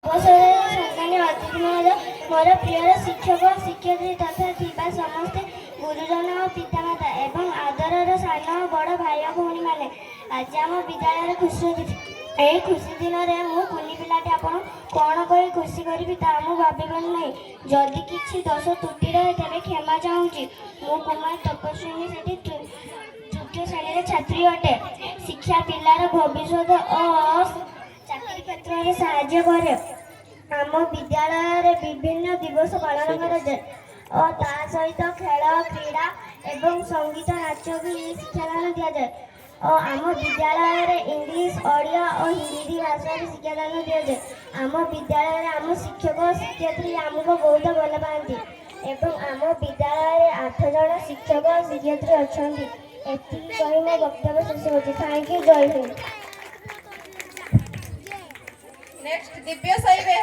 ସମ୍ମାନୀୟ ଅତିଥି ମୋର ପ୍ରିୟ ଶିକ୍ଷକ ଶିକ୍ଷୟିତ୍ରୀ ତଥା ଥିବା ସମସ୍ତେ ଗୁରୁଜନ ଓ ପିତାମାତା ଏବଂ ଆଦରର ସାନ ଓ ବଡ଼ ଭାଇ ଓ ଭଉଣୀମାନେ, ଆଜି ଆମ ବିଦ୍ୟାଳୟରେ ଖୁସି ଅଛି। ଏହି ଖୁସି ଦିନରେ ମୁଁ କୁନି ପିଲାଟି ଆପଣ କ'ଣ କହି ଖୁସି କରିବି ତାହା ମୁଁ ଭାବିପାରୁ ନାହିଁ। ଯଦି କିଛି ଦୋଷ ତ୍ରୁଟି ରହେ ତେବେ କ୍ଷମା ଚାହୁଁଛି। ମୁଁ କୁମାରୀ ତପସ୍ୱିନୀ ସେଠି ତୃତୀୟ ଶ୍ରେଣୀର ଛାତ୍ରୀ ଅଟେ। ଶିକ୍ଷା ପିଲାର ଭବିଷ୍ୟତ ଓ ଚାକିରି କ୍ଷେତ୍ରରେ ସାହାଯ୍ୟ କରେ। ଆମ ବିଦ୍ୟାଳୟରେ ବିଭିନ୍ନ ଦିବସ ପାଳନ କରାଯାଏ ଓ ତା ସହିତ ଖେଳ, କ୍ରୀଡ଼ା ଏବଂ ସଙ୍ଗୀତ, ନାଚ ବି ଶିକ୍ଷାଦାନ ଦିଆଯାଏ ଓ ଆମ ବିଦ୍ୟାଳୟରେ ଇଂଲିଶ, ଓଡ଼ିଆ ଓ ହିନ୍ଦୀ ଭାଷାରେ ଶିକ୍ଷାଦାନ ଦିଆଯାଏ। ଆମ ବିଦ୍ୟାଳୟରେ ଆମ ଶିକ୍ଷକ ଓ ଶିକ୍ଷୟିତ୍ରୀ ଆମକୁ ବହୁତ ଭଲ ପାଆନ୍ତି ଏବଂ ଆମ ବିଦ୍ୟାଳୟରେ 8 ଜଣ ଶିକ୍ଷକ ଓ ଶିକ୍ଷୟିତ୍ରୀ ଅଛନ୍ତି। ଏତିକି କହି ମୋ ବକ୍ତବ୍ୟ ଶେଷ ହେଉଛି। Thank you. Jai Hind. Next Divya ସାଇବେ।